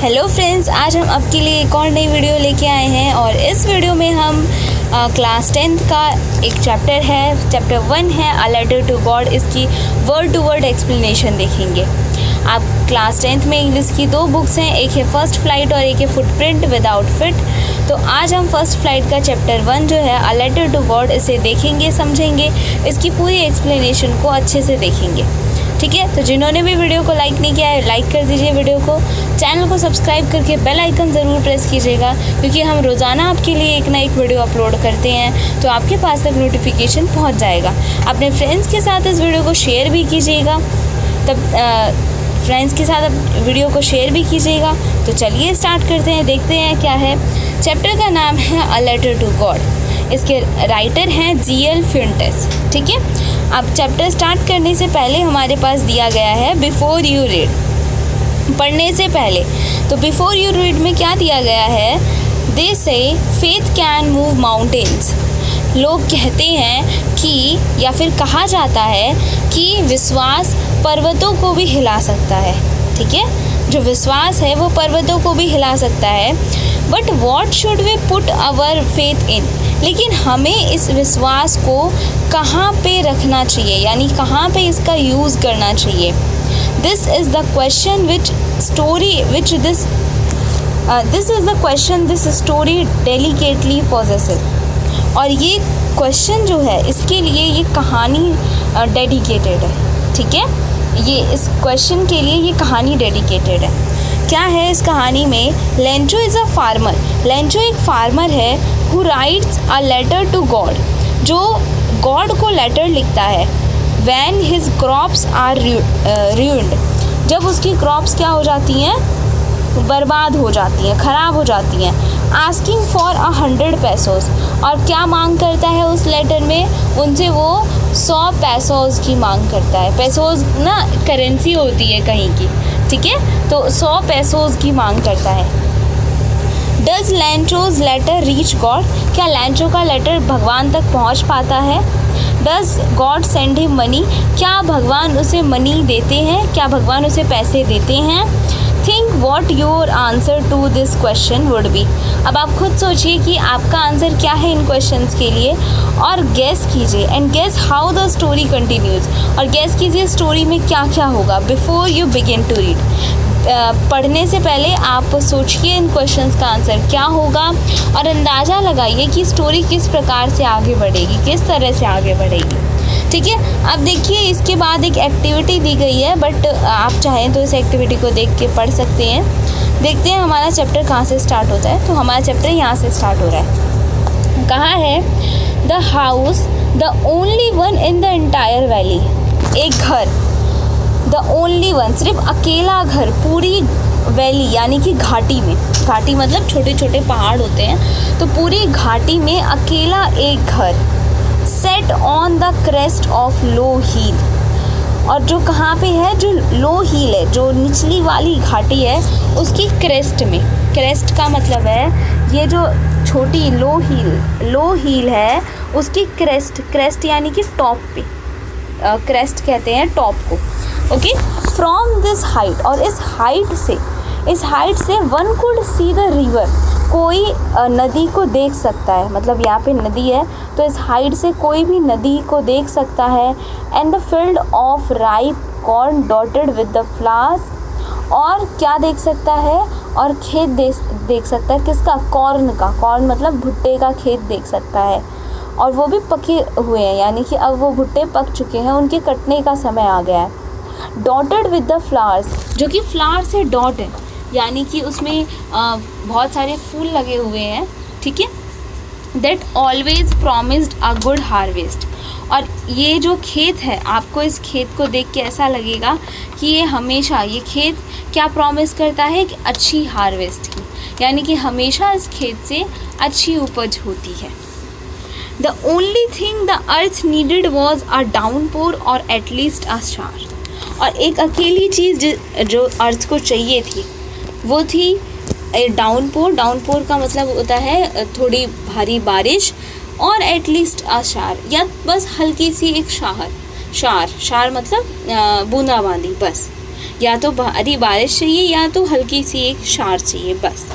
Hello friends, आज हम आपके लिए एक और नई वीडियो लेके आए हैं और इस वीडियो में हम क्लास 10th का एक चैप्टर है, चैप्टर 1 है अ लेटर टू गॉड। इसकी वर्ड टू वर्ड एक्सप्लेनेशन देखेंगे। आप क्लास 10th में इंग्लिश की दो बुक्स हैं, एक है फर्स्ट फ्लाइट और एक है फुटप्रिंट विदाउट फिट। तो आज हम फर्स्ट फ्लाइट का चैप्टर 1 जो है अ लेटर टू गॉड, इसे देखेंगे, समझेंगे, इसकी पूरी एक्सप्लेनेशन को अच्छे से देखेंगे। ठीक है, तो जिन्होंने भी वीडियो को लाइक नहीं किया है लाइक कर दीजिए वीडियो को, चैनल को सब्सक्राइब करके बेल आइकन ज़रूर प्रेस कीजिएगा, क्योंकि हम रोज़ाना आपके लिए एक ना एक वीडियो अपलोड करते हैं तो आपके पास तक नोटिफिकेशन पहुंच जाएगा। अपने फ्रेंड्स के साथ इस वीडियो को शेयर भी कीजिएगा, तब फ्रेंड्स के साथ वीडियो को शेयर भी कीजिएगा। तो चलिए स्टार्ट करते हैं, देखते हैं क्या है। चैप्टर का नाम है अ लेटर टू गॉड। इसके राइटर हैं G.L. Fuentes। ठीक है, अब चैप्टर स्टार्ट करने से पहले हमारे पास दिया गया है बिफोर यू रीड, पढ़ने से पहले। तो बिफोर यू रीड में क्या दिया गया है? दे से फेथ कैन मूव माउंटेन्स। लोग कहते हैं कि, या फिर कहा जाता है कि विश्वास पर्वतों को भी हिला सकता है। ठीक है, जो विश्वास है वो पर्वतों को भी हिला सकता है। But what should we put our faith in? लेकिन हमें इस विश्वास को कहाँ पे रखना चाहिए, यानी कहाँ पे इसका यूज़ करना चाहिए? This is the question this story delicately possessive. और ये क्वेश्चन जो है, इसके लिए ये कहानी डेडिकेटेड है। ठीक है, ये इस क्वेश्चन के लिए ये कहानी डेडिकेटेड है। क्या है इस कहानी में? Lencho is a farmer. Lencho एक फार्मर है who writes a letter to God, जो गॉड को लेटर लिखता है। When his crops are ruined, जब उसकी क्रॉप्स क्या हो जाती हैं? बर्बाद हो जाती हैं, ख़राब हो जाती हैं। आस्किंग फॉर 100 पैसोस, और क्या मांग करता है उस लेटर में? उनसे वो 100 पैसोस की मांग करता है। पैसोस ना करेंसी होती है कहीं की, ठीक है, तो 100 पैसोस की मांग करता है। Does Lencho's letter reach God? क्या लैंचो का लेटर भगवान तक पहुंच पाता है? Does God send him money? क्या भगवान उसे मनी देते हैं? क्या भगवान उसे पैसे देते हैं? Think what your answer to this question would be. अब आप खुद सोचिए कि आपका आंसर क्या है इन क्वेश्चंस के लिए, और गेस कीजिए। And guess how the story continues, और गेस कीजिए स्टोरी में क्या क्या होगा। Before you begin to read, पढ़ने से पहले आप सोचिए इन क्वेश्चंस का आंसर क्या होगा, और अंदाज़ा लगाइए कि स्टोरी किस प्रकार से आगे बढ़ेगी, किस तरह से आगे बढ़ेगी। ठीक है, अब देखिए इसके बाद एक एक्टिविटी दी गई है, बट आप चाहें तो इस एक्टिविटी को देख के पढ़ सकते हैं। देखते हैं हमारा चैप्टर कहाँ से स्टार्ट होता है। तो हमारा चैप्टर यहाँ से स्टार्ट हो रहा है। कहाँ है? The house the only one in the entire valley. एक घर, द ओनली वन, सिर्फ अकेला घर पूरी वैली यानी कि घाटी में। घाटी मतलब छोटे छोटे पहाड़ होते हैं, तो पूरी घाटी में अकेला एक घर। Set on the crest of low hill, और जो कहाँ पे है? जो लो हिल है, जो निचली वाली घाटी है, उसकी क्रेस्ट में। क्रेस्ट का मतलब है ये जो छोटी लो हिल है, उसकी क्रेस्ट यानी कि टॉप पे, क्रेस्ट कहते हैं टॉप को। ओके, फ्रॉम दिस हाइट, और इस हाइट से one could see the river, कोई नदी को देख सकता है। मतलब यहाँ पे नदी है, तो इस हाइट से कोई भी नदी को देख सकता है। And the field of ripe corn dotted with the flowers, और क्या देख सकता है? और खेत देख सकता है। किसका? कॉर्न का। कॉर्न मतलब भुट्टे का खेत देख सकता है, और वो भी पके हुए हैं, यानी कि अब वो भुट्टे पक चुके हैं, उनके कटने का समय आ गया है। डॉटेड विद द फ्लावर्स, जो कि फ्लावर से डॉट है, यानी कि उसमें बहुत सारे फूल लगे हुए हैं। ठीक है, that always promised a good harvest. और ये जो खेत है, आपको इस खेत को देख के ऐसा लगेगा कि ये हमेशा, ये खेत क्या प्रॉमिस करता है? कि अच्छी हार्वेस्ट की, यानी कि हमेशा इस खेत से अच्छी उपज होती है। The only thing the earth needed was a downpour और एटलीस्ट अ शावर। और एक अकेली चीज़ जो अर्थ को चाहिए थी, वो थी डाउनपोर का मतलब होता है थोड़ी भारी बारिश, और एटलीस्ट अ शावर, या बस हल्की सी एक शार मतलब बूंदाबांदी, बस या तो भारी बारिश चाहिए या तो हल्की सी एक शार चाहिए, बस।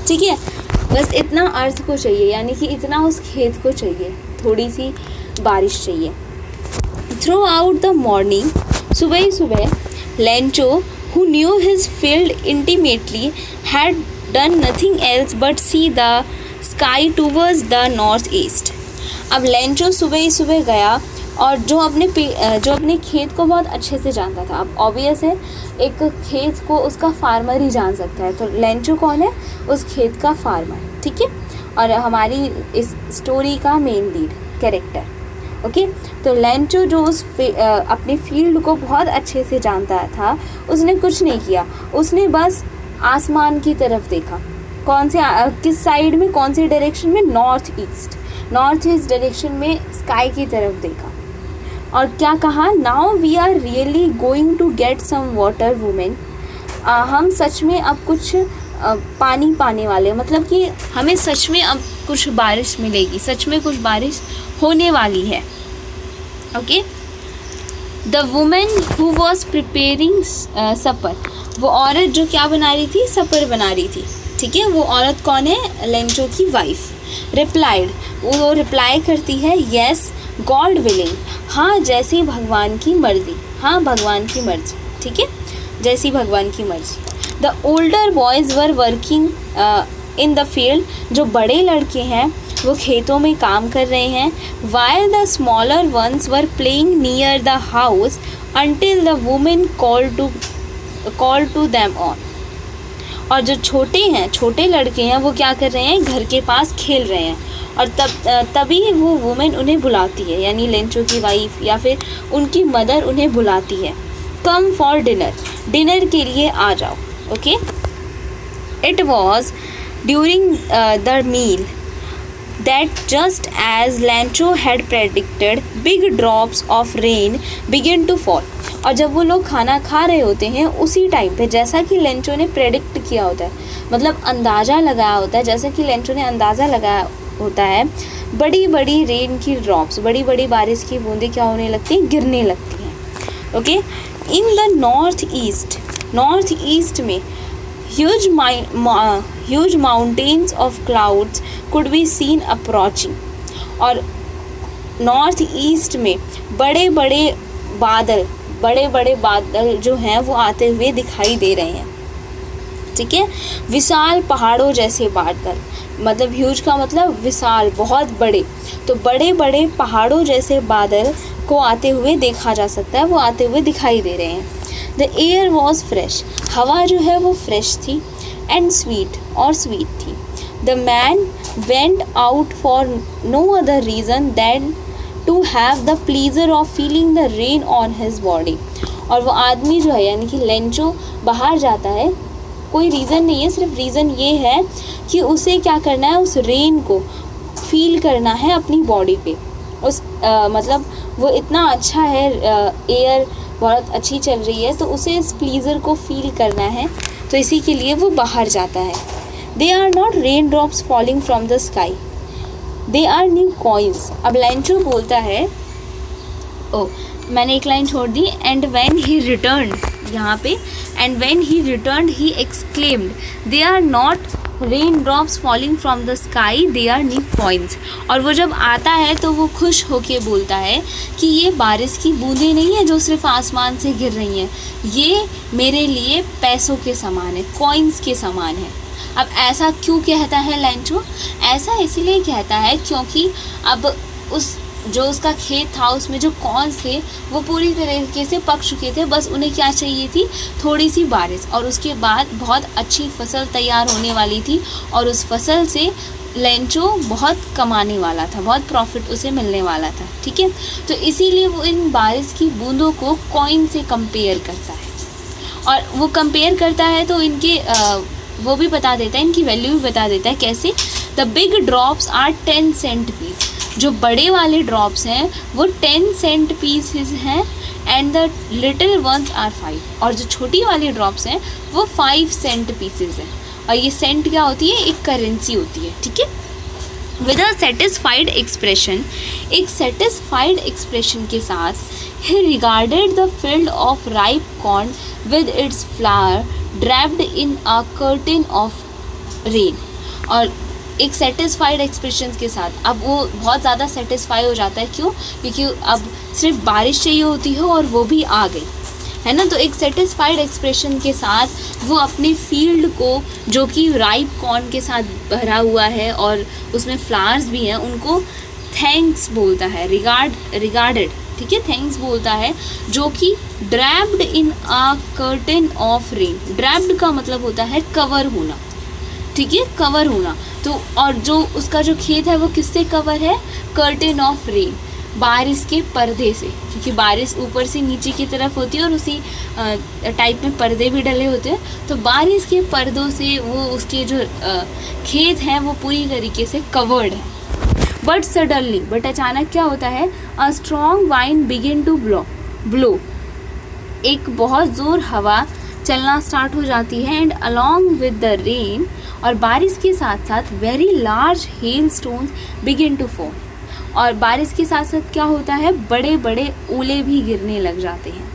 ठीक है, बस इतना अर्थ को चाहिए, यानी कि इतना उस खेत को चाहिए, थोड़ी सी बारिश चाहिए। थ्रू आउट द मॉर्निंग, सुबह ही सुबह, Lencho who knew his field intimately had done nothing else but see the sky towards the northeast। अब लेंचो सुबह ही सुबह गया और जो अपने खेत को बहुत अच्छे से जानता था। अब ऑब्वियस है, एक खेत को उसका फार्मर ही जान सकता है, तो लेंचो कौन है? उस खेत का फार्मर। ठीक है, और हमारी इस स्टोरी का मेन लीड कैरेक्टर। ओके, तो लेंचो जो अपने फील्ड को बहुत अच्छे से जानता था, उसने कुछ नहीं किया, उसने बस आसमान की तरफ देखा। किस साइड में, कौन सी डायरेक्शन में? नॉर्थ ईस्ट डायरेक्शन में स्काई की तरफ देखा और क्या कहा? Now we are really going to get some water woman. हम सच में अब कुछ पानी पाने वाले, मतलब कि हमें सच में अब कुछ बारिश मिलेगी, सच में कुछ बारिश होने वाली है। Okay, the women who was preparing supper, वो औरत जो क्या बना रही थी? सपर बना रही थी। ठीक है, वो औरत कौन है? लेंचो की वाइफ। रिप्लाइड, वो रिप्लाई करती है, येस गॉड विलिंग, हाँ जैसी भगवान की मर्जी, हाँ भगवान की मर्जी। ठीक है, जैसी भगवान की मर्जी। The older boys were working in the field, जो बड़े लड़के हैं वो खेतों में काम कर रहे हैं। while the smaller ones were playing near the house until the woman called to them on। और जो छोटे लड़के हैं वो क्या कर रहे हैं? घर के पास खेल रहे हैं और तभी वो वुमेन उन्हें बुलाती है, यानी लेंचो की वाइफ या फिर उनकी मदर उन्हें बुलाती है। कम फॉर डिनर के लिए आ जाओ। Okay, it was during the meal that just as Lancho had predicted, big drops of rain began to fall। और जब वो लोग खाना खा रहे होते हैं उसी टाइम पे, जैसा कि लेंचो ने प्रेडिक्ट किया होता है, मतलब अंदाज़ा लगाया होता है, जैसा कि लेंचो ने अंदाज़ा लगाया होता है, बड़ी बड़ी रेन की ड्रॉप्स, बड़ी बड़ी बारिश की बूंदें क्या होने लगती हैं? गिरने लगती हैं। Okay, in the north east में huge mountains of clouds could be seen approaching। और नॉर्थ ईस्ट में बड़े बड़े बादल जो हैं वो आते हुए दिखाई दे रहे हैं। ठीक है, विशाल पहाड़ों जैसे बादल, मतलब ह्यूज का मतलब विशाल, बहुत बड़े, तो बड़े बड़े पहाड़ों जैसे बादल को आते हुए देखा जा सकता है, वो आते हुए दिखाई दे रहे हैं। द एयर वॉज फ्रेश, हवा जो है वो फ्रेश थी, एंड स्वीट थी। The man went out for no other reason than to have the pleasure of feeling the rain on his body. और वो आदमी जो है, यानी कि लेंचो, बाहर जाता है, कोई रीज़न नहीं है, सिर्फ रीज़न ये है कि उसे क्या करना है? उस रेन को फील करना है अपनी बॉडी पे। मतलब वो इतना अच्छा है, एयर बहुत अच्छी चल रही है, तो उसे इस प्लीज़र को फील करना है, तो इसी के लिए वो बाहर जाता है। They are not rain drops falling from the sky, they are new coins. अब लेंचो बोलता है, मैंने एक लाइन छोड़ दी, एंड व्हेन ही रिटर्न्ड, यहाँ पे and when he returned he exclaimed, they are not rain drops falling from the sky, they are new coins. और वो जब आता है तो वो खुश होके बोलता है कि ये बारिश की बूंदें नहीं है जो सिर्फ आसमान से गिर रही हैं, ये मेरे लिए पैसों के समान है, कॉइन्स के समान है। अब ऐसा क्यों कहता है लेंचो? ऐसा इसलिए कहता है क्योंकि अब उसका खेत था, उसमें जो कॉर्न्स थे वो पूरी तरीके से पक चुके थे, बस उन्हें क्या चाहिए थी? थोड़ी सी बारिश, और उसके बाद बहुत अच्छी फसल तैयार होने वाली थी और उस फसल से लेंचो बहुत कमाने वाला था, बहुत प्रॉफिट उसे मिलने वाला था। ठीक है, तो इसीलिए वो इन बारिश की बूंदों को कॉइन से कंपेयर करता है, और वो कंपेयर करता है तो इनके वो भी बता देता है, इनकी वैल्यू भी बता देता है। कैसे? The big drops are 10 cent pieces, जो बड़े वाले ड्रॉप्स हैं वो 10 सेंट पीसेस हैं, and the little ones are 5, और जो छोटी वाली ड्रॉप्स हैं वो 5 सेंट पीसेस हैं। और ये सेंट क्या होती है? एक करेंसी होती है। ठीक है, विद अ सेटिस्फाइड एक्सप्रेशन, एक सेटिस्फाइड एक्सप्रेशन के साथ, ही regarded the field of ripe corn with its flower draped in a curtain of rain. और एक सेटिस्फाइड एक्सप्रेशन के साथ अब वो बहुत ज़्यादा सेटिस्फाई हो जाता है। क्यों? क्योंकि अब सिर्फ बारिश चाहिए होती है और वो भी आ गई, है ना। तो एक सेटिस्फाइड एक्सप्रेशन के साथ वो अपने फील्ड को, जो कि राइप कॉर्न के साथ भरा हुआ है और उसमें फ्लावर्स भी हैं, उनको थैंक्स बोलता है, रिगार्डेड, ठीक है, थैंक्स बोलता है, जो कि draped in a curtain of rain. Draped का मतलब होता है कवर होना, ठीक है, कवर होना। तो और जो उसका जो खेत है वो किससे कवर है? कर्टेन ऑफ रेन, बारिश के पर्दे से, क्योंकि बारिश ऊपर से नीचे की तरफ होती है और उसी टाइप में पर्दे भी डले होते हैं। तो बारिश के पर्दों से वो उसके जो खेत हैं वो पूरी तरीके से कवर्ड है। बट सडनली, बट अचानक क्या होता है? A strong wind begin to blow, एक बहुत ज़ोर हवा चलना स्टार्ट हो जाती है। And along with the rain, और बारिश के साथ साथ very large hail stones begin to fall, और बारिश के साथ साथ क्या होता है? बड़े बड़े ओले भी गिरने लग जाते हैं,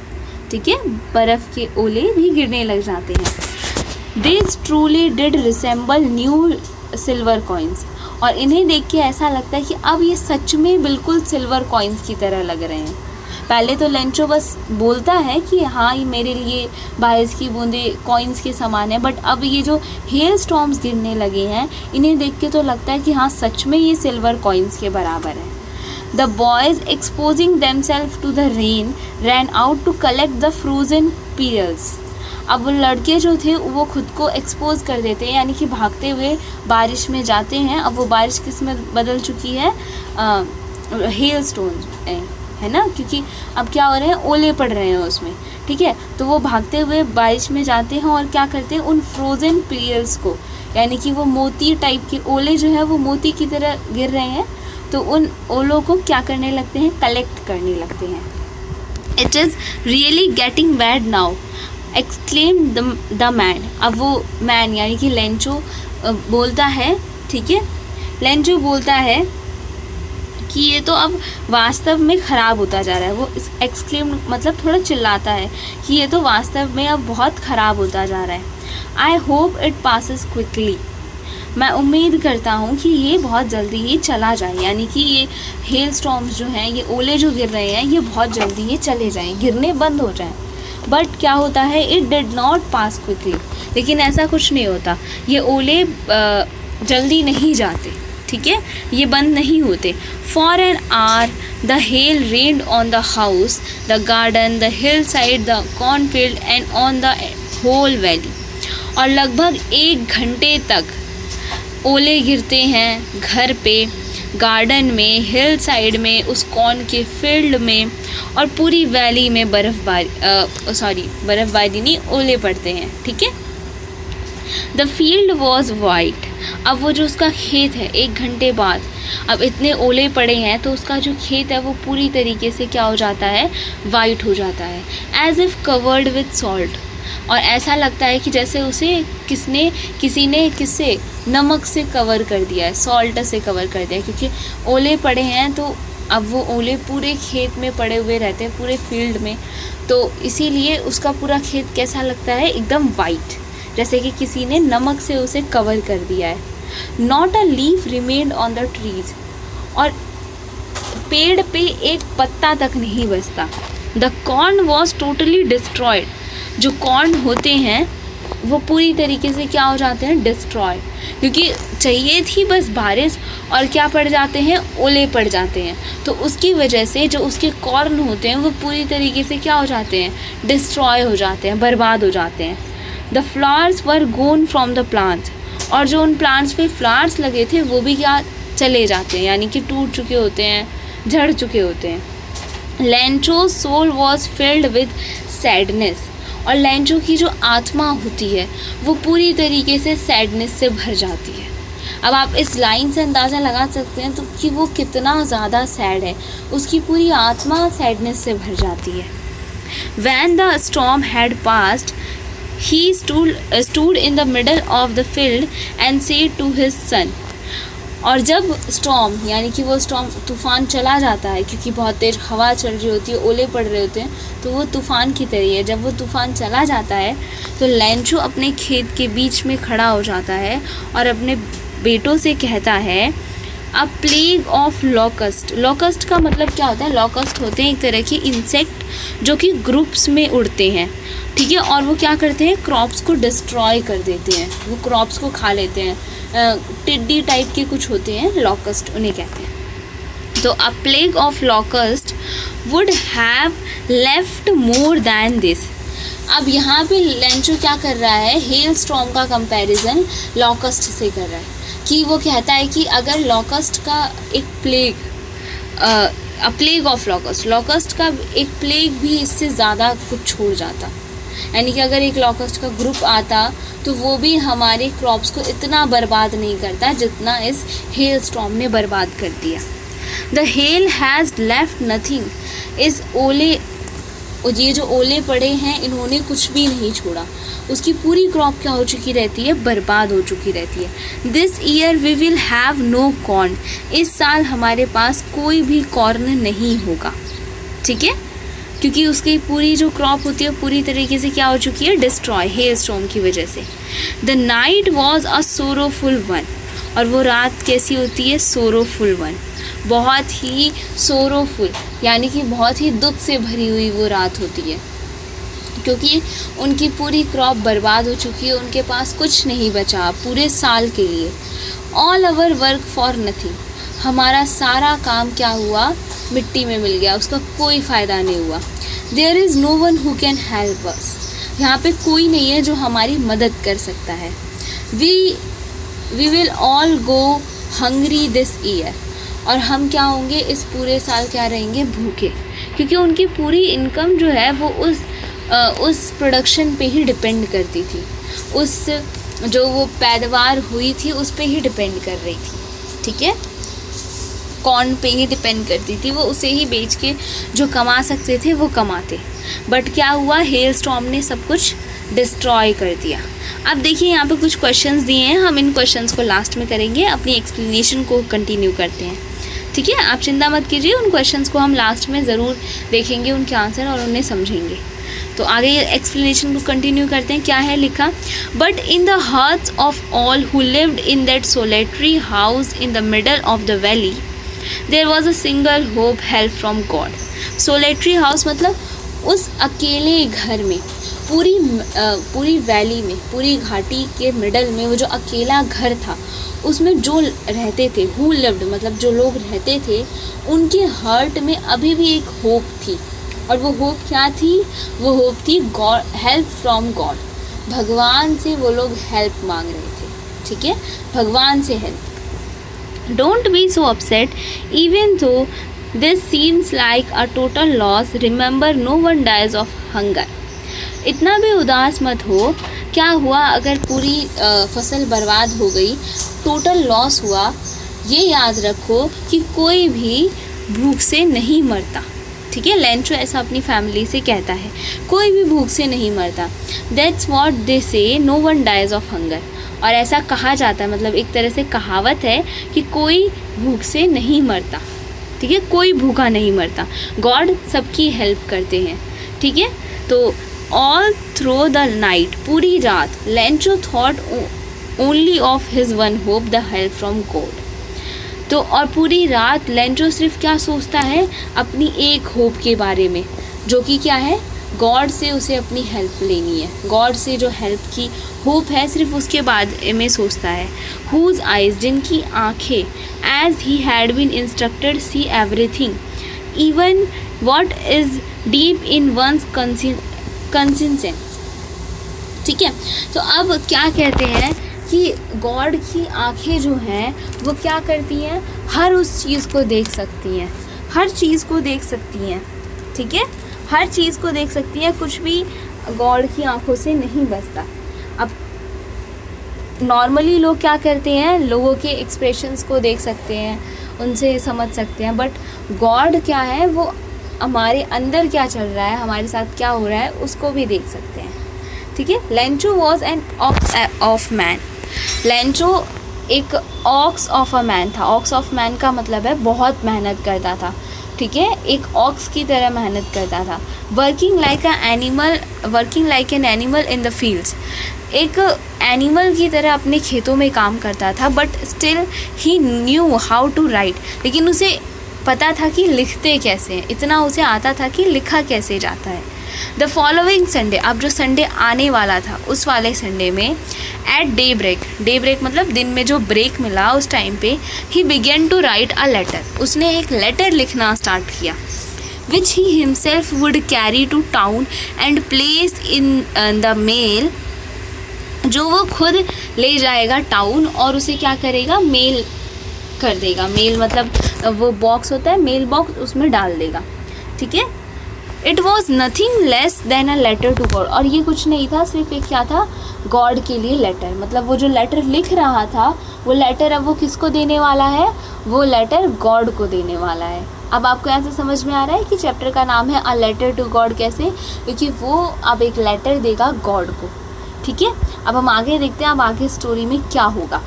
ठीक है, बर्फ़ के ओले भी गिरने लग जाते हैं। This truly did resemble new silver coins, और इन्हें देख के ऐसा लगता है कि अब ये सच में बिल्कुल सिल्वर कॉइन्स की तरह लग रहे हैं। पहले तो लेंचो बस बोलता है कि हाँ ये मेरे लिए बारिश की बूंदें कॉइन्स के समान है, बट अब ये जो हेल स्टॉर्म्स गिरने लगे हैं इन्हें देख के तो लगता है कि हाँ सच में ये सिल्वर कॉइन्स के बराबर है। The boys exposing themselves to the rain ran out to collect the frozen pearls. अब वो लड़के जो थे वो खुद को एक्सपोज कर देते हैं, यानी कि भागते हुए बारिश में जाते हैं। अब वो बारिश किस में बदल चुकी है? हेल स्टोन, है ना, क्योंकि अब क्या हो रहे हैं? ओले पड़ रहे हैं उसमें, ठीक है। तो वो भागते हुए बारिश में जाते हैं और क्या करते हैं? उन फ्रोज़न पीरल्स को, यानी कि वो मोती टाइप के ओले जो है वो मोती की तरह गिर रहे हैं, तो उन ओलों को क्या करने लगते हैं? कलेक्ट करने लगते हैं। It is really getting bad now exclaim the man. अब वो मैन यानी कि लेंचो बोलता है, ठीक है, लेंचो बोलता है कि ये तो अब वास्तव में ख़राब होता जा रहा है। वो एक्सक्लेम मतलब थोड़ा चिल्लाता है कि ये तो वास्तव में अब बहुत ख़राब होता जा रहा है। I hope it passes quickly, मैं उम्मीद करता हूँ कि ये बहुत जल्दी ही चला जाए, यानी कि ये हेल स्टॉर्म्स जो हैं, ये ओले जो गिर रहे हैं, ये बहुत जल्दी ही चले जाएं, गिरने बंद हो जाएं। बट क्या होता है? It did not pass quickly, लेकिन ऐसा कुछ नहीं होता, ये ओले जल्दी नहीं जाते, ठीक है, ये बंद नहीं होते। For an hour the hail rained on the house, the garden, the hillside, the cornfield and on the whole valley. और लगभग 1 घंटे तक ओले गिरते हैं घर पे, गार्डन में, हिल साइड में, उस कॉर्न के फील्ड में, और पूरी वैली में बर्फ़बारी नहीं, ओले पड़ते हैं, ठीक है। द फील्ड वॉज वाइट, अब वो जो उसका खेत है 1 घंटे बाद, अब इतने ओले पड़े हैं तो उसका जो खेत है वो पूरी तरीके से क्या हो जाता है? वाइट हो जाता है। As if covered with salt, और ऐसा लगता है कि जैसे उसे किसी ने किससे? नमक से कवर कर दिया है, सॉल्ट से कवर कर दिया है, क्योंकि ओले पड़े हैं तो अब वो ओले पूरे खेत में पड़े हुए रहते हैं, पूरे फील्ड में, तो इसीलिए उसका पूरा खेत कैसा लगता है? एकदम वाइट, जैसे कि किसी ने नमक से उसे कवर कर दिया है। Not a leaf remained on the trees, और पेड़ पे एक पत्ता तक नहीं बचता। The corn was totally destroyed, जो कॉर्न होते हैं वो पूरी तरीके से क्या हो जाते हैं? डिस्ट्रॉय, क्योंकि चाहिए थी बस बारिश, और क्या पड़ जाते हैं? ओले पड़ जाते हैं, तो उसकी वजह से जो उसके कॉर्न होते हैं वो पूरी तरीके से क्या हो जाते हैं? डिस्ट्रॉय हो जाते हैं, बर्बाद हो जाते हैं। The flowers were gone from the plants, और जो उन प्लांट्स पे फ्लावर्स लगे थे वो भी क्या चले जाते हैं, यानी कि टूट चुके होते हैं, झड़ चुके होते हैं। Lencho soul was filled with sadness, और लेंचो की जो आत्मा होती है वो पूरी तरीके से सैडनेस से भर जाती है। अब आप इस लाइन से अंदाज़ा लगा सकते हैं तो कि वो कितना ज़्यादा सैड है, उसकी पूरी आत्मा सैडनेस से भर जाती है। When the storm had passed, he stood in the middle of the field and said to his son, और जब स्टॉर्म यानी कि वो स्टॉर्म तूफ़ान चला जाता है, क्योंकि बहुत तेज़ हवा चल रही होती है, ओले पड़ रहे होते हैं, तो वो तूफ़ान की तरह है। जब वो तूफ़ान चला जाता है तो लैंचो अपने खेत के बीच में खड़ा हो जाता है और अपने बेटों से कहता है अ प्लेग ऑफ लॉकस्ट। लॉकस्ट का मतलब क्या होता है? लॉकस्ट होते हैं एक तरह के इंसेक्ट जो कि ग्रुप्स में उड़ते हैं, ठीक है, और वो क्या करते हैं? क्रॉप्स को डिस्ट्रॉय कर देते हैं, वो क्रॉप्स को खा लेते हैं। टिड्डी टाइप के कुछ होते हैं, लॉकस्ट उन्हें कहते हैं। तो अ plague of locust would have left more than this. अब यहाँ पे लैंचो क्या कर रहा है? हेल स्टॉर्म का कंपैरिजन लॉकस्ट से कर रहा है, कि वो कहता है कि अगर लॉकस्ट का एक plague, a plague of locust, locust का एक प्लेग भी इससे ज़्यादा कुछ छोड़ जाता, यानी कि अगर एक लॉकस्ट का ग्रुप आता तो वो भी हमारे क्रॉप्स को इतना बर्बाद नहीं करता जितना इस हेल स्टॉर्म ने बर्बाद कर दिया। The hell has left nothing. इस ओले, ये जो ओले पड़े हैं इन्होंने कुछ भी नहीं छोड़ा। उसकी पूरी क्रॉप क्या हो चुकी रहती है? बर्बाद हो चुकी रहती है। This year we will have no corn. इस साल हमारे पास कोई भी कॉर्न नहीं होगा, ठीक है, क्योंकि उसकी पूरी जो क्रॉप होती है पूरी तरीके से क्या हो चुकी है? डिस्ट्रॉय, हेल स्टॉर्म की वजह से। The night was a sorrowful one. और वो रात कैसी होती है? सोरोफुल वन, बहुत ही सोरोफुल, यानी कि बहुत ही दुख से भरी हुई वो रात होती है, क्योंकि उनकी पूरी क्रॉप बर्बाद हो चुकी है, उनके पास कुछ नहीं बचा पूरे साल के लिए। All our work for nothing. हमारा सारा काम क्या हुआ? मिट्टी में मिल गया, उसका कोई फ़ायदा नहीं हुआ। There is no one who can help us. यहाँ पे कोई नहीं है जो हमारी मदद कर सकता है। We will all go hungry this year. और हम क्या होंगे? इस पूरे साल क्या रहेंगे? भूखे, क्योंकि उनकी पूरी इनकम जो है वो उस प्रोडक्शन पे ही डिपेंड करती थी, उस जो वो पैदावार हुई थी उस पे ही डिपेंड कर रही थी, ठीक है, कॉर्न पे ही डिपेंड करती थी, वो उसे ही बेच के जो कमा सकते थे वो कमाते। बट क्या हुआ? हेल स्टॉर्म ने सब कुछ डिस्ट्रॉय कर दिया। अब देखिए यहाँ पे कुछ क्वेश्चंस दिए हैं, हम इन क्वेश्चंस को लास्ट में करेंगे, अपनी एक्सप्लेनेशन को कंटिन्यू करते हैं, ठीक है। आप चिंता मत कीजिए, उन क्वेश्चंस को हम लास्ट में ज़रूर देखेंगे, उनके आंसर, और उन्हें समझेंगे। तो आगे एक्सप्लेनेशन को कंटिन्यू करते हैं। क्या है लिखा? But in the hearts of all who lived in that solitary house in the middle of the valley there was a single hope, help from God. Solitary house मतलब उस अकेले घर में, पूरी वैली में, पूरी घाटी के मिडल में वो जो अकेला घर था, उसमें जो रहते थे, हु लिव्ड मतलब जो लोग रहते थे, उनके हार्ट में अभी भी एक होप थी। और वो होप क्या थी? वो होप थी गॉड, हेल्प फ्रॉम गॉड। भगवान से वो लोग हेल्प मांग रहे थे, ठीक है, भगवान से help. Don't be so upset even though this seems like a total loss, remember no one dies of hunger. इतना भी उदास मत हो। क्या हुआ अगर पूरी फसल बर्बाद हो गई, टोटल लॉस हुआ, ये याद रखो कि कोई भी भूख से नहीं मरता, ठीक है। लैंचो ऐसा अपनी फैमिली से कहता है, कोई भी भूख से नहीं मरता। That's what they say, no one dies of hunger. और ऐसा कहा जाता है, मतलब एक तरह से कहावत है कि कोई भूख से नहीं मरता, ठीक है, कोई भूखा नहीं मरता, गॉड सबकी हेल्प करते हैं, ठीक है। तो ऑल थ्रू द नाइट, पूरी रात, लैंचो thought only of his one hope, the help from God. तो और पूरी रात लैंचो सिर्फ क्या सोचता है? अपनी एक होप के बारे में, जो कि क्या है? गॉड से उसे अपनी हेल्प लेनी है, गॉड से जो हेल्प की होप है सिर्फ उसके बाद में सोचता है। हुज आइज, जिनकी आँखें, as he had been instructed see everything even what is deep in one's consistence, ठीक है। तो अब क्या कहते हैं कि गॉड की आँखें जो हैं वो क्या करती हैं? हर उस चीज़ को देख सकती हैं, हर चीज़ को देख सकती हैं, ठीक है, हर चीज़ को देख सकती हैं, कुछ भी गॉड की आँखों से नहीं बचता। अब नॉर्मली लोग क्या करते हैं? लोगों के एक्सप्रेशंस को देख सकते हैं, उनसे समझ सकते हैं, बट गॉड क्या है? वो हमारे अंदर क्या चल रहा है, हमारे साथ क्या हो रहा है, उसको भी देख सकते हैं, ठीक है। लैंचो वॉज एन ऑफ मैन। लैंचो एक ऑक्स ऑफ अ मैन था। ऑक्स ऑफ मैन का मतलब है बहुत मेहनत करता था, ठीक है, एक ऑक्स की तरह मेहनत करता था। Working like an animal in the fields, एक एनिमल की तरह अपने खेतों में काम करता था। But still he knew how to write, लेकिन उसे पता था कि लिखते कैसे हैं, इतना उसे आता था कि लिखा कैसे जाता है। द फॉलोइंग संडे, अब जो संडे आने वाला था उस वाले संडे में एट डे ब्रेक मतलब दिन में जो ब्रेक मिला उस टाइम पे ही begin to write a letter, उसने एक लेटर लिखना स्टार्ट किया, which he himself would carry to town and place in the mail, जो वो खुद ले जाएगा टाउन और उसे क्या करेगा, मेल कर देगा। मेल मतलब वो बॉक्स होता है, मेल बॉक्स, उसमें डाल देगा, ठीक है। It was nothing less than a letter to God, और ये कुछ नहीं था, सिर्फ एक क्या था, गॉड के लिए लेटर। मतलब वो जो लेटर लिख रहा था वो लेटर अब वो किसको देने वाला है, वो लेटर गॉड को देने वाला है। अब आपको यहाँ से समझ में आ रहा है कि चैप्टर का नाम है अ लेटर टू गॉड, कैसे, क्योंकि वो अब एक लेटर देगा गॉड को, ठीक है। अब हम आगे देखते हैं अब आगे स्टोरी में क्या होगा।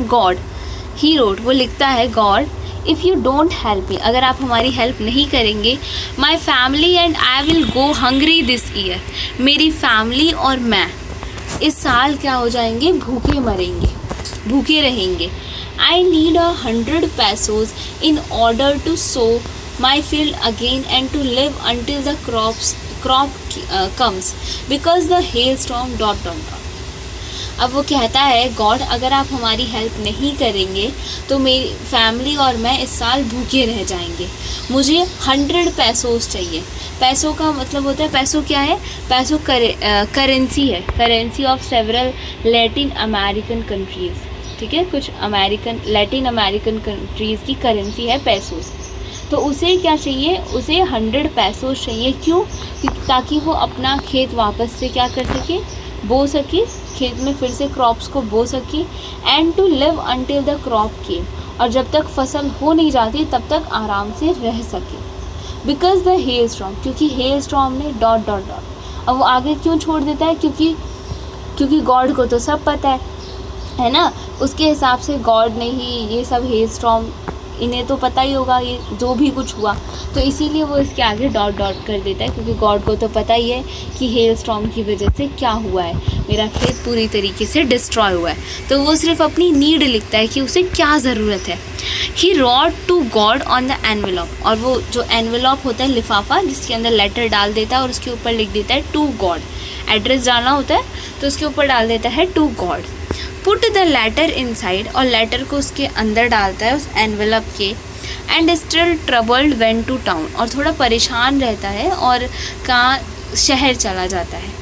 गॉड ही रोट, वो लिखता है, God if you don't help me, अगर आप हमारी हेल्प नहीं करेंगे, my family and I will go hungry this year, मेरी फैमिली और मैं इस साल क्या हो जाएंगे, भूखे मरेंगे, भूखे रहेंगे। I need 100 pesos in order to sow my field again and to live until the crop comes because the hailstorm ... अब वो कहता है, गॉड अगर आप हमारी हेल्प नहीं करेंगे तो मेरी फैमिली और मैं इस साल भूखे रह जाएंगे, मुझे 100 pesos चाहिए। पैसों का मतलब होता है, पैसों क्या है, पैसों करेंसी है, currency of several Latin American countries, ठीक है, कुछ लैटिन अमेरिकन कंट्रीज़ की करेंसी है पैसोस। तो उसे क्या चाहिए, उसे 100 pesos चाहिए, क्यों, ताकि वो अपना खेत वापस से क्या कर सके, बो सके, खेत में फिर से क्रॉप्स को बो सके, and to live until the crop came, और जब तक फसल हो नहीं जाती तब तक आराम से रह सके। बिकॉज द हेल स्टॉर्म, क्योंकि हेल स्टॉर्म ने ... अब वो आगे क्यों छोड़ देता है, क्योंकि गॉड को तो सब पता है ना, उसके हिसाब से गॉड ने ही ये सब हेल स्टॉर्म, इन्हें तो पता ही होगा ये जो भी कुछ हुआ, तो इसीलिए वो इसके आगे ... कर देता है, क्योंकि गॉड को तो पता ही है कि हेल स्टॉर्म की वजह से क्या हुआ है, मेरा खेत पूरी तरीके से डिस्ट्रॉय हुआ है। तो वो सिर्फ अपनी नीड लिखता है कि उसे क्या ज़रूरत है। He wrote to God on the envelope, और वो जो एनवेलॉप होता है, लिफाफा जिसके अंदर लेटर डाल देता है और उसके ऊपर लिख देता है टू गॉड, एड्रेस डालना होता है तो उसके ऊपर डाल देता है to God. Put the letter inside, और लेटर को उसके अंदर डालता है उस एनवेलप के। And still troubled went to town, और थोड़ा परेशान रहता है और कहाँ शहर चला जाता है।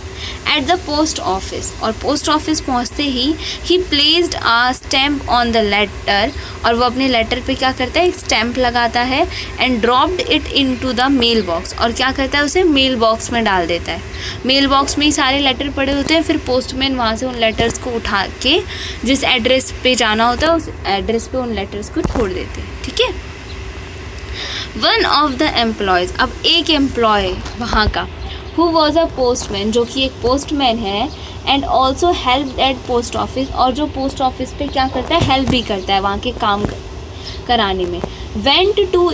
एट द पोस्ट ऑफिस, और पोस्ट ऑफिस पहुँचते ही placed a stamp on the letter, और वो अपने लेटर पे क्या करता है, एक स्टैम्प लगाता है। And dropped it into the mailbox, और क्या करता है, उसे मेल बॉक्स में डाल देता है। मेल बॉक्स में ही सारे लेटर पड़े होते हैं, फिर पोस्टमैन वहाँ से उन लेटर्स को उठा के जिस एड्रेस पे जाना होता है उस एड्रेस पे उन लेटर्स को छोड़ देते हैं, ठीक है। वन ऑफ द एम्प्लॉयज़, अब एक एम्प्लॉय वहाँ का, हु वॉज अ पोस्टमैन, जो कि एक पोस्टमैन है, and also help at post office, और जो पोस्ट ऑफिस पे क्या करता है, हेल्प भी करता है वहाँ के काम कराने में। Went to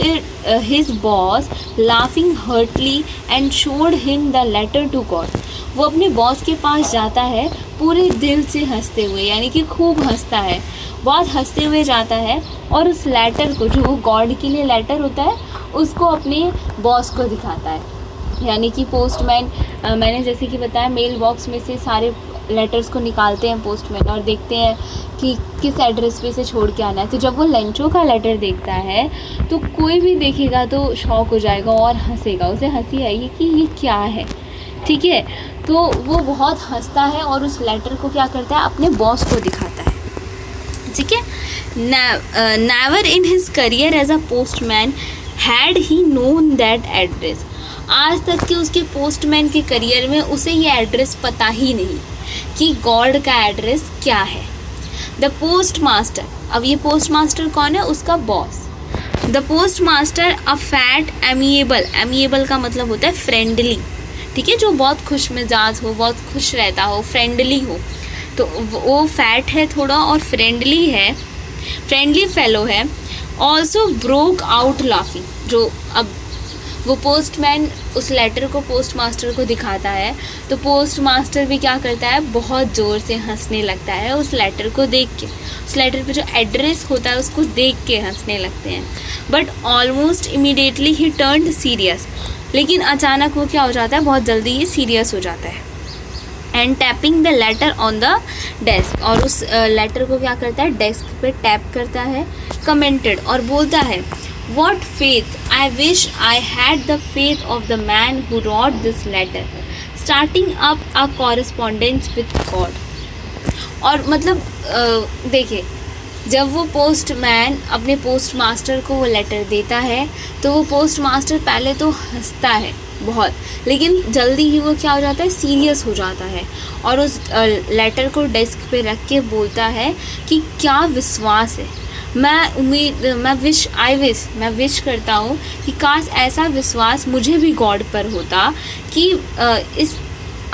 his boss laughing heartily and showed him the letter to God, वो अपने बॉस के पास जाता है पूरे दिल से हंसते हुए, यानी कि खूब हंसता है, बहुत हंसते हुए जाता है, और उस लेटर को, जो वो गॉड के लिए लेटर होता है, उसको अपने बॉस को दिखाता है। यानी कि पोस्टमैन, मैंने जैसे कि बताया, मेल बॉक्स में से सारे लेटर्स को निकालते हैं पोस्टमैन और देखते हैं कि किस एड्रेस पे से छोड़ के आना है। तो जब वो लंचो का लेटर देखता है तो कोई भी देखेगा तो शॉक हो जाएगा और हंसेगा, उसे हंसी आएगी कि ये क्या है, ठीक है। तो वो बहुत हंसता है और उस लेटर को क्या करता है, अपने बॉस को दिखाता है, ठीक है। Never in his career as a postman had he known that address, आज तक के उसके पोस्टमैन के करियर में उसे ये एड्रेस पता ही नहीं कि गॉड का एड्रेस क्या है। द पोस्ट मास्टर, अब ये पोस्ट मास्टर कौन है, उसका boss. The post master a fat amiable, amiable का मतलब होता है फ्रेंडली, ठीक है, जो बहुत खुश मिजाज हो, बहुत खुश रहता हो, फ्रेंडली हो, तो वो फैट है थोड़ा और फ्रेंडली फेलो है। Also broke out laughing. जो अब वो पोस्टमैन उस लेटर को पोस्ट मास्टर को दिखाता है, तो पोस्ट मास्टर भी क्या करता है, बहुत ज़ोर से हंसने लगता है उस लेटर को देख के। उस लेटर पे जो एड्रेस होता है उसको देख के हंसने लगते हैं। But almost immediately he turned serious. लेकिन अचानक वो क्या हो जाता है, बहुत जल्दी ये सीरियस हो जाता है। And tapping the later on the desk. और उस लेटर को क्या करता है, डेस्क पे टैप करता है, कमेंटेड, और बोलता है, What faith! I wish I had the faith of the man who wrote this letter, starting up a correspondence with God. और मतलब देखिए, जब वो पोस्टमैन अपने पोस्ट मास्टर को वो लेटर देता है तो वो पोस्ट मास्टर पहले तो हंसता है बहुत, लेकिन जल्दी ही वो क्या हो जाता है, सीरियस हो जाता है और उस लेटर को डेस्क पे रख के बोलता है कि क्या विश्वास है। मैं विश करता हूँ कि काश ऐसा विश्वास मुझे भी गॉड पर होता, कि इस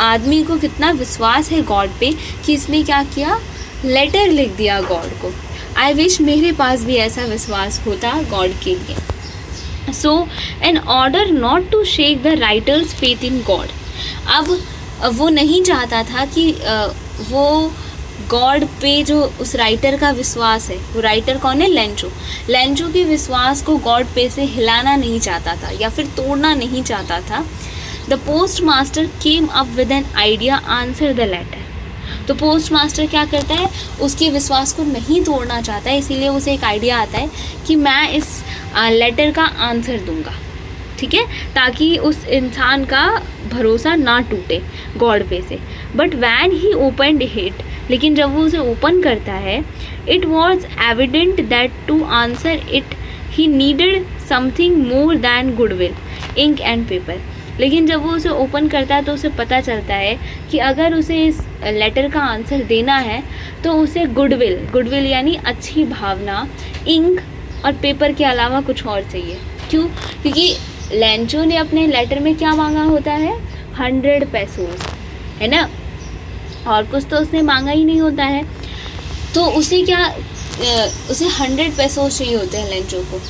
आदमी को कितना विश्वास है गॉड पे कि इसने क्या किया, लेटर लिख दिया गॉड को। आई विश मेरे पास भी ऐसा विश्वास होता गॉड के लिए। So in order not to shake the writer's faith in God. अब वो नहीं चाहता था कि वो गॉड पे जो उस राइटर का विश्वास है, वो राइटर कौन है, लेंचो के विश्वास को गॉड पे से हिलाना नहीं चाहता था या फिर तोड़ना नहीं चाहता था। The post master came up with an idea, answer the letter. तो पोस्ट मास्टर क्या करता है, उसके विश्वास को नहीं तोड़ना चाहता है, इसीलिए उसे एक आइडिया आता है कि मैं इस लेटर का आंसर दूंगा, ठीक है, ताकि उस इंसान का भरोसा ना टूटे गॉड पे से। But when he opened it, लेकिन जब वो उसे ओपन करता है, it was evident that to answer it he needed something more than goodwill, ink and paper. लेकिन जब वो उसे ओपन करता है तो उसे पता चलता है कि अगर उसे इस लेटर का आंसर देना है तो उसे गुडविल यानी अच्छी भावना, इंक और पेपर के अलावा कुछ और चाहिए। क्यों? क्योंकि लेंचो ने अपने लेटर में क्या मांगा होता है, 100 पेसोस, है ना, और कुछ तो उसने मांगा ही नहीं होता है। तो उसे 100 पेसोस चाहिए होते हैं लेंचो को,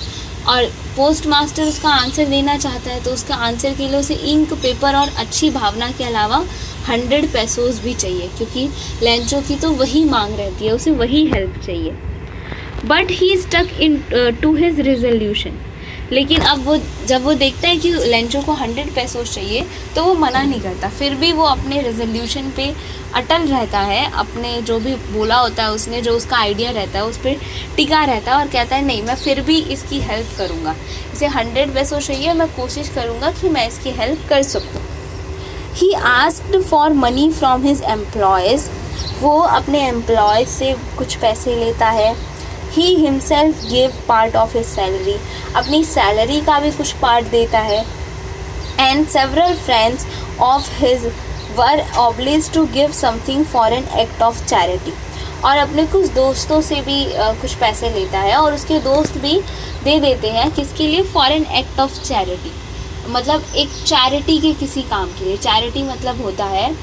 और पोस्ट मास्टर उसका आंसर देना चाहता है तो उसका आंसर के लिए उसे इंक, पेपर और अच्छी भावना के अलावा 100 पेसोस भी चाहिए, क्योंकि लेंचो की तो वही मांग रहती है, उसे वही हेल्प चाहिए। But he stuck into his resolution. लेकिन अब जब वो देखता है कि लेंचो को 100 पेसोस चाहिए तो वो मना नहीं करता, फिर भी वो अपने रेजोल्यूशन पे अटल रहता है, अपने जो भी बोला होता है उसने, जो उसका आइडिया रहता है उस पर टिका रहता है और कहता है नहीं, मैं फिर भी इसकी हेल्प करूँगा, इसे 100 पेसोस चाहिए, मैं कोशिश करूँगा कि मैं इसकी हेल्प कर सकूँ। He asked for money from his employees. वो अपने एम्प्लॉयज़ से कुछ पैसे लेता है। He himself gave part of his salary, अपनी सैलरी का भी कुछ पार्ट देता है। And several friends of his were obliged to give something for an act of charity, और अपने कुछ दोस्तों से भी कुछ पैसे लेता है और उसके दोस्त भी दे देते हैं, किसके लिए, for an act of charity, मतलब एक चैरिटी के किसी काम के लिए। चैरिटी मतलब होता है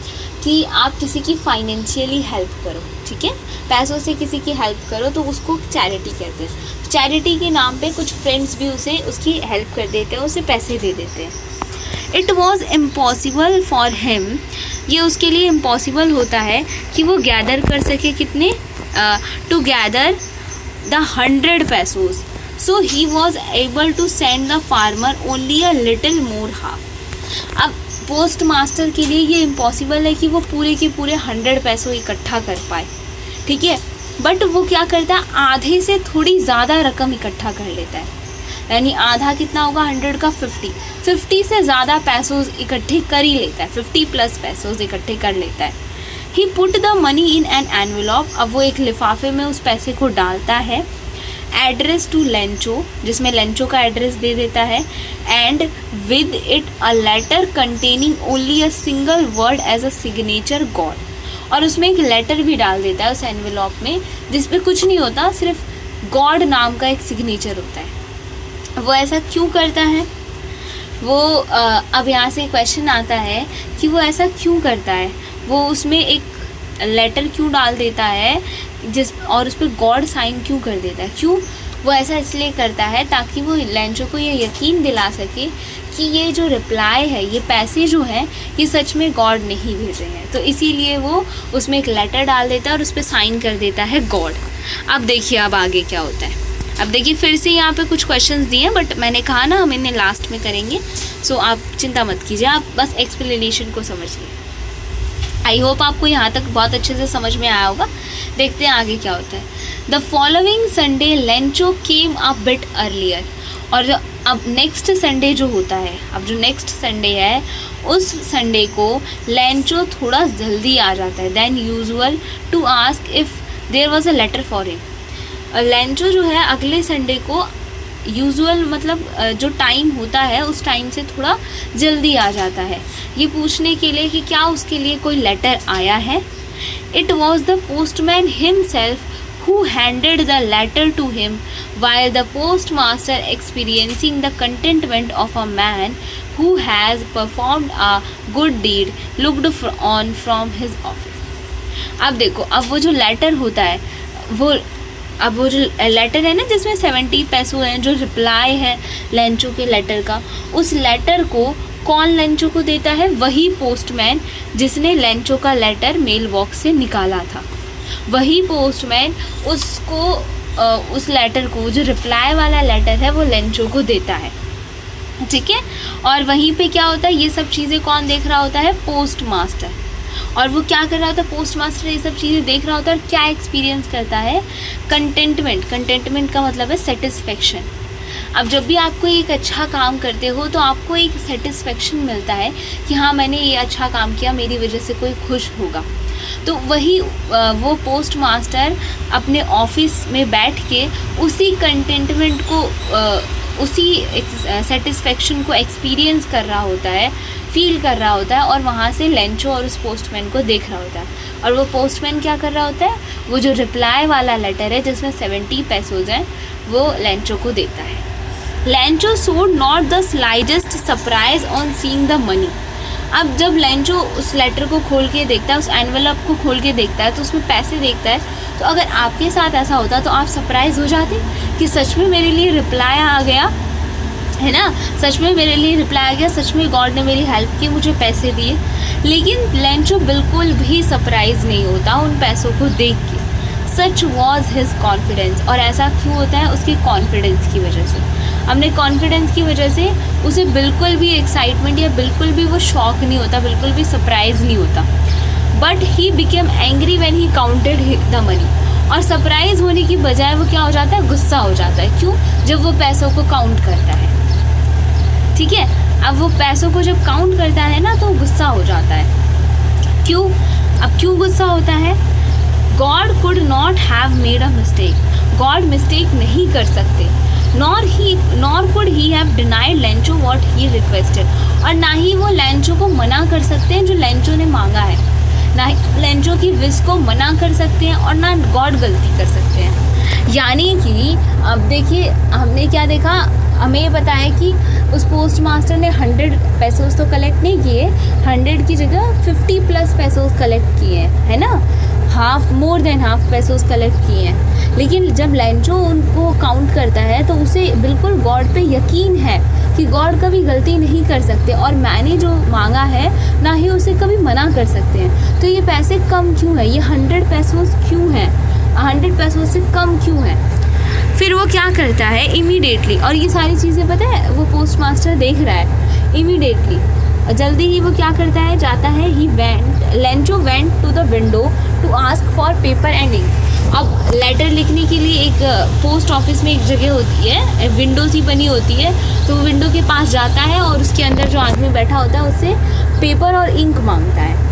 कि आप किसी की फाइनेंशियली हेल्प करो, ठीक है, पैसों से किसी की हेल्प करो तो उसको चैरिटी कहते हैं। चैरिटी के नाम पे कुछ फ्रेंड्स भी उसे उसकी हेल्प कर देते हैं, उसे पैसे दे देते हैं। It was impossible for him, ये उसके लिए इम्पॉसिबल होता है कि वो गैदर कर सके कितने, to gather the 100 pesos. So he was able to send the farmer only a little more half. अब पोस्ट मास्टर के लिए ये इम्पॉसिबल है कि वो पूरे के पूरे 100 पैसों इकट्ठा कर पाए, ठीक है, बट वो क्या करता है, आधे से थोड़ी ज़्यादा रकम इकट्ठा कर लेता है, यानी आधा कितना होगा, 100 का 50 से ज़्यादा पैसों इकट्ठे कर ही लेता है, 50+ पैसों इकट्ठे कर लेता है। He put the money in an envelope, अब वो एक लिफाफे में उस पैसे को डालता है। एड्रेस टू लेंचो, जिसमें लेंचो का एड्रेस दे देता है। And with it a letter containing only a single word as a signature God, और उसमें एक लेटर भी डाल देता है उस एनवेलप में, जिसपे कुछ नहीं होता, सिर्फ गॉड नाम का एक सिग्नेचर होता है। वो ऐसा क्यों करता है, वो अब यहाँ से क्वेश्चन आता है कि वो ऐसा क्यों करता है। वो उसमें एक लेटर क्यों डाल देता है और उस पर गॉड साइन क्यों कर देता है? क्यों वो ऐसा इसलिए करता है ताकि वो लेंचो को ये यकीन दिला सके कि ये जो रिप्लाई है, ये पैसे जो हैं, ये सच में गॉड नहीं भेज रहे हैं। तो इसीलिए वो उसमें एक लेटर डाल देता है और उस पर साइन कर देता है गॉड। अब देखिए अब आगे क्या होता है। अब देखिए फिर से यहाँ पे कुछ क्वेश्चंस दिए हैं, बट मैंने कहा ना हम इन्हें लास्ट में करेंगे, सो आप चिंता मत कीजिए, आप बस एक्सप्लेनेशन को समझिए। आई होप आपको यहाँ तक बहुत अच्छे से समझ में आया होगा। देखते हैं आगे क्या होता है। The following Sunday Lencho came a bit earlier. और अब नेक्स्ट संडे जो होता है, अब जो नेक्स्ट संडे है उस संडे को लेंचो थोड़ा जल्दी आ जाता है than usual to ask if there was a letter for him. Lencho जो है अगले संडे को यूजुअल मतलब जो टाइम होता है उस टाइम से थोड़ा जल्दी आ जाता है ये पूछने के लिए कि क्या उसके लिए कोई लेटर आया है। It was the postman himself who handed the letter to him, while the postmaster, experiencing the contentment of a man who has performed a good deed, looked on from his office. अब देखो, अब वो जो letter होता है वो जो letter है ना जिसमें 70 पैसों हैं, जो रिप्लाई है लेंचो के लेटर का, उस लेटर को कौन लेंचो को देता है? वही पोस्टमैन जिसने लेंचो का लेटर मेल बॉक्स से निकाला था। वही पोस्टमैन उसको उस लेटर को, जो रिप्लाई वाला लेटर है, वो लेंचो को देता है। ठीक है। और वहीं पे क्या होता है, ये सब चीज़ें कौन देख रहा होता है? Post master. और वो क्या कर रहा होता है? पोस्ट मास्टर ये सब चीज़ें देख रहा होता है और क्या एक्सपीरियंस करता है? कंटेंटमेंट का मतलब है सेटिस्फेक्शन। अब जब भी आप कोई एक अच्छा काम करते हो तो आपको एक सेटिस्फेक्शन मिलता है कि हाँ मैंने ये अच्छा काम किया, मेरी वजह से कोई खुश होगा। तो वही वो पोस्ट मास्टर अपने ऑफिस में बैठ के उसी कंटेंटमेंट को, उसी सेटिस्फेक्शन को एक्सपीरियंस कर रहा होता है, फील कर रहा होता है, और वहाँ से लेंचो और उस पोस्टमैन को देख रहा होता है। और वो पोस्टमैन क्या कर रहा होता है? वो जो रिप्लाई वाला लेटर है जिसमें 70 पैसोज हैं वो लेंचो को देता है। Lencho showed not the slightest surprise on seeing the money. अब जब लेंचो उस लेटर को खोल के देखता है, उस एनवेलप को खोल के देखता है, तो उसमें पैसे देखता है, तो अगर आपके साथ ऐसा होता तो आप सरप्राइज़ हो जाते कि सच में मेरे लिए रिप्लाई आ गया, है ना, सच में मेरे लिए रिप्लाई आ गया, सच में गॉड ने मेरी हेल्प की, मुझे पैसे दिए। लेकिन लेंचो बिल्कुल भी सरप्राइज़ नहीं होता उन पैसों को देख के। सच वॉज हिज कॉन्फिडेंस। और ऐसा क्यों होता है? उसके कॉन्फिडेंस की वजह से। अपने कॉन्फिडेंस की वजह से उसे बिल्कुल भी एक्साइटमेंट या बिल्कुल भी वो शॉक नहीं होता, बिल्कुल भी सरप्राइज़ नहीं होता। But he became angry when he counted the money. और सरप्राइज़ होने की बजाय वो क्या हो जाता है? गुस्सा हो जाता है। क्यों? जब वो पैसों को काउंट करता है। ठीक है। अब वो पैसों को जब काउंट करता है ना तो गुस्सा हो जाता है। क्यों? अब क्यों गुस्सा होता है? God could not have made a mistake. God mistake नहीं कर सकते। Nor could he have denied Lencho what he requested. और ना ही वो लेंचो को मना कर सकते हैं जो लेंचो ने मांगा है, ना ही लेंचो की विश को मना कर सकते हैं, और ना गॉड गलती कर सकते हैं। यानी कि अब देखिए हमने क्या देखा, हमें ये पता है कि उस पोस्ट मास्टर ने 100 पैसों तो कलेक्ट नहीं किए, 100 की जगह 50+ पैसों कलेक्ट किए हैं, है ना, मोर देन हाफ पैसों कलेक्ट किए हैं। लेकिन जब लेंचो उनको काउंट करता है तो उसे बिल्कुल गॉड पे यकीन है कि गॉड कभी गलती नहीं कर सकते, और मैंने जो मांगा है ना ही उसे कभी मना कर सकते हैं। तो ये पैसे कम क्यों है? ये 100 पैसों क्यों हैं? 100 पैसों से कम क्यों है? फिर वो क्या करता है इमीडिएटली, और ये सारी चीज़ें पता है वो पोस्ट मास्टर देख रहा है इमीडिएटली, जल्दी ही वो क्या करता है, जाता है, Lencho went to the window to ask for paper and ink. अब लेटर लिखने के लिए एक पोस्ट ऑफिस में एक जगह होती है, विंडो सी बनी होती है, तो विंडो के पास जाता है और उसके अंदर जो आदमी बैठा होता है उससे पेपर और इंक मांगता है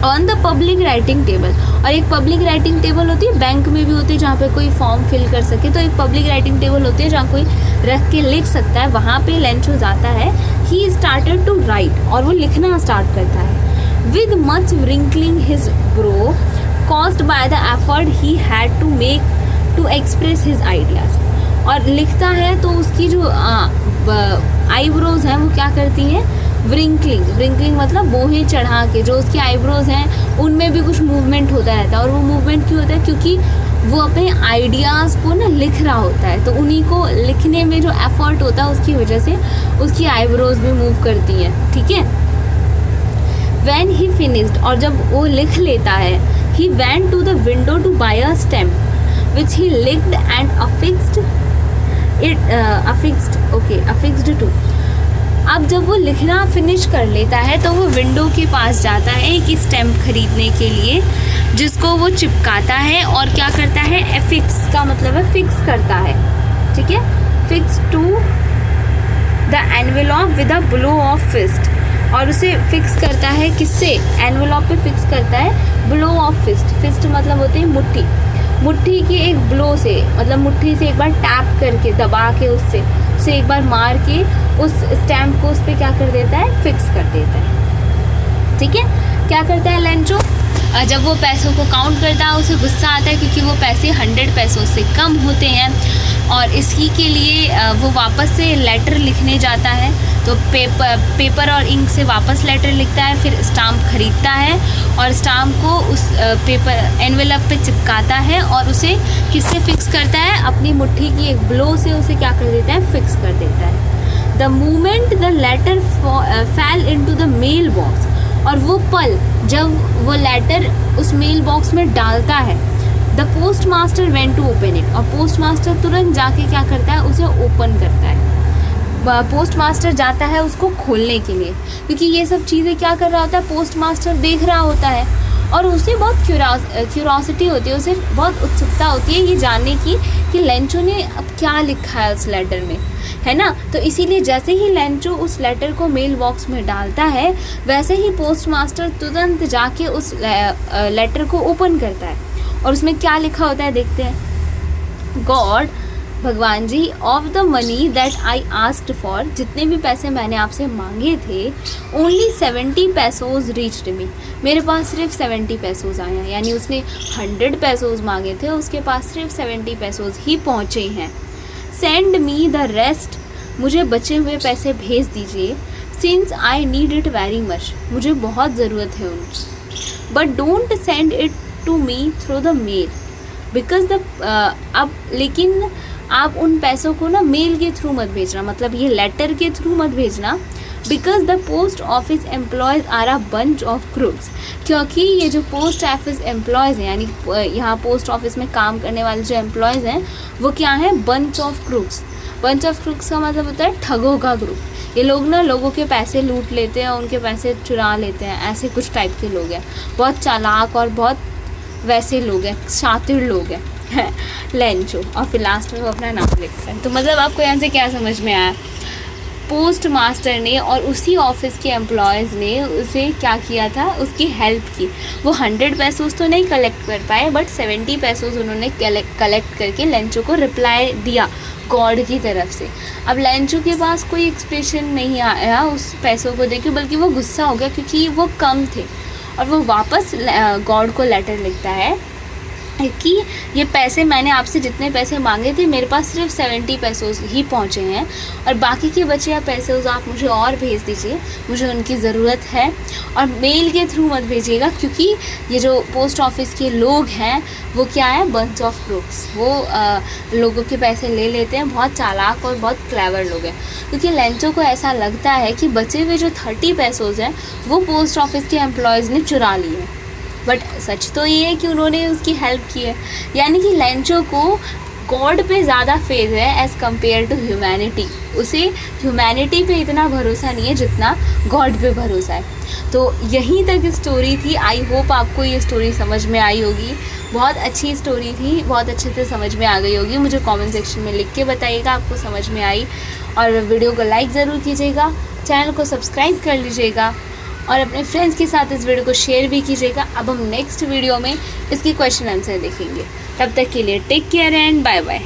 on the public writing table. और एक पब्लिक राइटिंग टेबल होती है, बैंक में भी होती है जहाँ पे कोई फॉर्म फिल कर सके, तो एक पब्लिक राइटिंग टेबल होती है जहाँ कोई रख के लिख सकता है। वहाँ पे लेंचो जाता है, ही स्टार्टेड टू राइट, और वो लिखना स्टार्ट करता है with much wrinkling his brow caused by the effort he had to make to express his ideas। और लिखता है तो उसकी जो आईब्रोज हैं वो क्या करती हैं? व्रिंकलिंग मतलब बोहें चढ़ा के, जो उसकी आईब्रोज हैं उनमें भी कुछ मूवमेंट होता रहता है। और वो मूवमेंट क्यों होता है? क्योंकि वो अपने आइडियाज़ को ना लिख रहा होता है, तो उन्हीं को लिखने में जो एफर्ट होता है उसकी वजह से उसकी आईब्रोज भी मूव करती हैं, ठीक है। When he finished, और जब वो लिख लेता है, he went to the window to buy a stamp, which he licked and affixed to. अब जब वो लिखना फिनिश कर लेता है तो वो विंडो के पास जाता है एक स्टैम्प खरीदने के लिए, जिसको वो चिपकाता है और क्या करता है? एफिक्स का मतलब है फिक्स करता है, ठीक है। Fix to the envelope with a blow of fist, और उसे फिक्स करता है किससे? एनवेलॉप पे फिक्स करता है ब्लो ऑफ फिस्ट। फिस्ट मतलब होती है मुट्ठी, मुट्ठी की एक ब्लो से, मतलब मुट्ठी से एक बार टैप करके दबा के उसे एक बार मार के उस स्टैम्प को उस पर क्या कर देता है? फिक्स कर देता है, ठीक है। क्या करता है लेंचो? जब वो पैसों को काउंट करता है उसे गुस्सा आता है क्योंकि वो पैसे 100 पैसों से कम होते हैं, और इसी के लिए वो वापस से लेटर लिखने जाता है। तो पेपर और इंक से वापस लेटर लिखता है, फिर स्टाम्प खरीदता है और स्टाम्प को उस पेपर एनवेलप पे चिपकाता है और उसे किससे फिक्स करता है? अपनी मुट्ठी की एक ब्लो से उसे क्या कर देता है? फिक्स कर देता है। द मोमेंट द लेटर फैल इनटू द मेल बॉक्स, और वो पल जब वो लेटर उस मेल बॉक्स में डालता है, the post master went to open it, और पोस्ट मास्टर तुरंत जाके क्या करता है? उसे ओपन करता है। पोस्ट मास्टर जाता है उसको खोलने के लिए, क्योंकि ये सब चीज़ें क्या कर रहा होता है? पोस्ट मास्टर देख रहा होता है और उसे बहुत क्यूरोसिटी होती है, उसे बहुत उत्सुकता होती है ये जानने की कि लेंचो ने अब क्या लिखा है उस लेटर में, है ना। तो इसीलिए जैसे ही लेंचो उस लेटर को मेल बॉक्स में डालता है, वैसे ही पोस्ट मास्टर तुरंत जाके उस लेटर को ओपन करता है और उसमें क्या लिखा होता है देखते हैं। गॉड, भगवान ji, of the money that I asked for, जितने भी पैसे मैंने आपसे मांगे थे, ओनली 70 पैसोज रीच्ड मी, मेरे पास सिर्फ 70 पैसोज आए हैं। यानी उसने 100 पैसोज मांगे थे, उसके पास सिर्फ 70 पैसोज ही पहुँचे हैं। सेंड मी द रेस्ट, मुझे बचे हुए पैसे भेज दीजिए। Since I need it very much, मुझे बहुत ज़रूरत है उनकी। But don't send it to me through the mail, because the अब लेकिन आप उन पैसों को ना मेल के थ्रू मत भेजना, मतलब ये लेटर के थ्रू मत भेजना। Because the post office employees are a bunch of crooks, क्योंकि ये जो पोस्ट ऑफिस एम्प्लॉयज़ हैं, यानी यहाँ पोस्ट ऑफिस में काम करने वाले जो एम्प्लॉयज़ हैं वो क्या हैं? Bunch of crooks. Bunch of crooks का मतलब होता है ठगों का ग्रुप। ये लोग ना लोगों के पैसे लूट लेते हैं, उनके पैसे चुरा लेते हैं, ऐसे कुछ टाइप के लोग हैं, बहुत चालाक और बहुत वैसे लोग हैं, शातिर लोग हैं लेंचो। और फिर लास्ट में वो अपना नाम लिखता है। तो मतलब आपको यहाँ से क्या समझ में आया? पोस्ट मास्टर ने और उसी ऑफिस के एम्प्लॉयज़ ने उसे क्या किया था? उसकी हेल्प की। वो 100 पैसों तो नहीं कलेक्ट कर पाए, बट 70 पैसों उन्होंने कलेक्ट करके लेंचो को रिप्लाई दिया गॉड की तरफ से। अब लेंचो के पास कोई एक्सप्रेशन नहीं आया उस पैसों को देख के, बल्कि वो गुस्सा हो गया क्योंकि वो कम थे, और वो वापस गॉड को लेटर लिखता है कि ये पैसे मैंने आपसे जितने पैसे मांगे थे, मेरे पास सिर्फ 70 पैसों ही पहुँचे हैं, और बाकी के बचे हुए पैसे आप मुझे और भेज दीजिए, मुझे उनकी ज़रूरत है। और मेल के थ्रू मत भेजिएगा, क्योंकि ये जो पोस्ट ऑफिस के लोग हैं वो क्या है? Bunch of crooks. वो लोगों के पैसे ले लेते हैं, बहुत चालाक और बहुत क्लेवर लोग हैं। क्योंकि लेंचो को ऐसा लगता है कि बचे हुए जो 30 पैसों हैं वो पोस्ट ऑफिस के एम्प्लॉयज़ ने चुरा लिए हैं, बट सच तो ये है कि उन्होंने उसकी हेल्प की है। यानी कि लेंचो को गॉड पे ज़्यादा फेथ है एज़ कम्पेयर टू ह्यूमैनिटी। उसे ह्यूमैनिटी पे इतना भरोसा नहीं है जितना गॉड पे भरोसा है। तो यहीं तक स्टोरी थी। आई होप आपको ये स्टोरी समझ में आई होगी। बहुत अच्छी स्टोरी थी, बहुत अच्छे से समझ में आ गई होगी। मुझे कमेंट सेक्शन में लिख के बताइएगा आपको समझ में आई, और वीडियो को लाइक ज़रूर कीजिएगा, चैनल को सब्सक्राइब कर लीजिएगा और अपने फ्रेंड्स के साथ इस वीडियो को शेयर भी कीजिएगा। अब हम नेक्स्ट वीडियो में इसकी क्वेश्चन आंसर देखेंगे। तब तक के लिए take care and bye bye.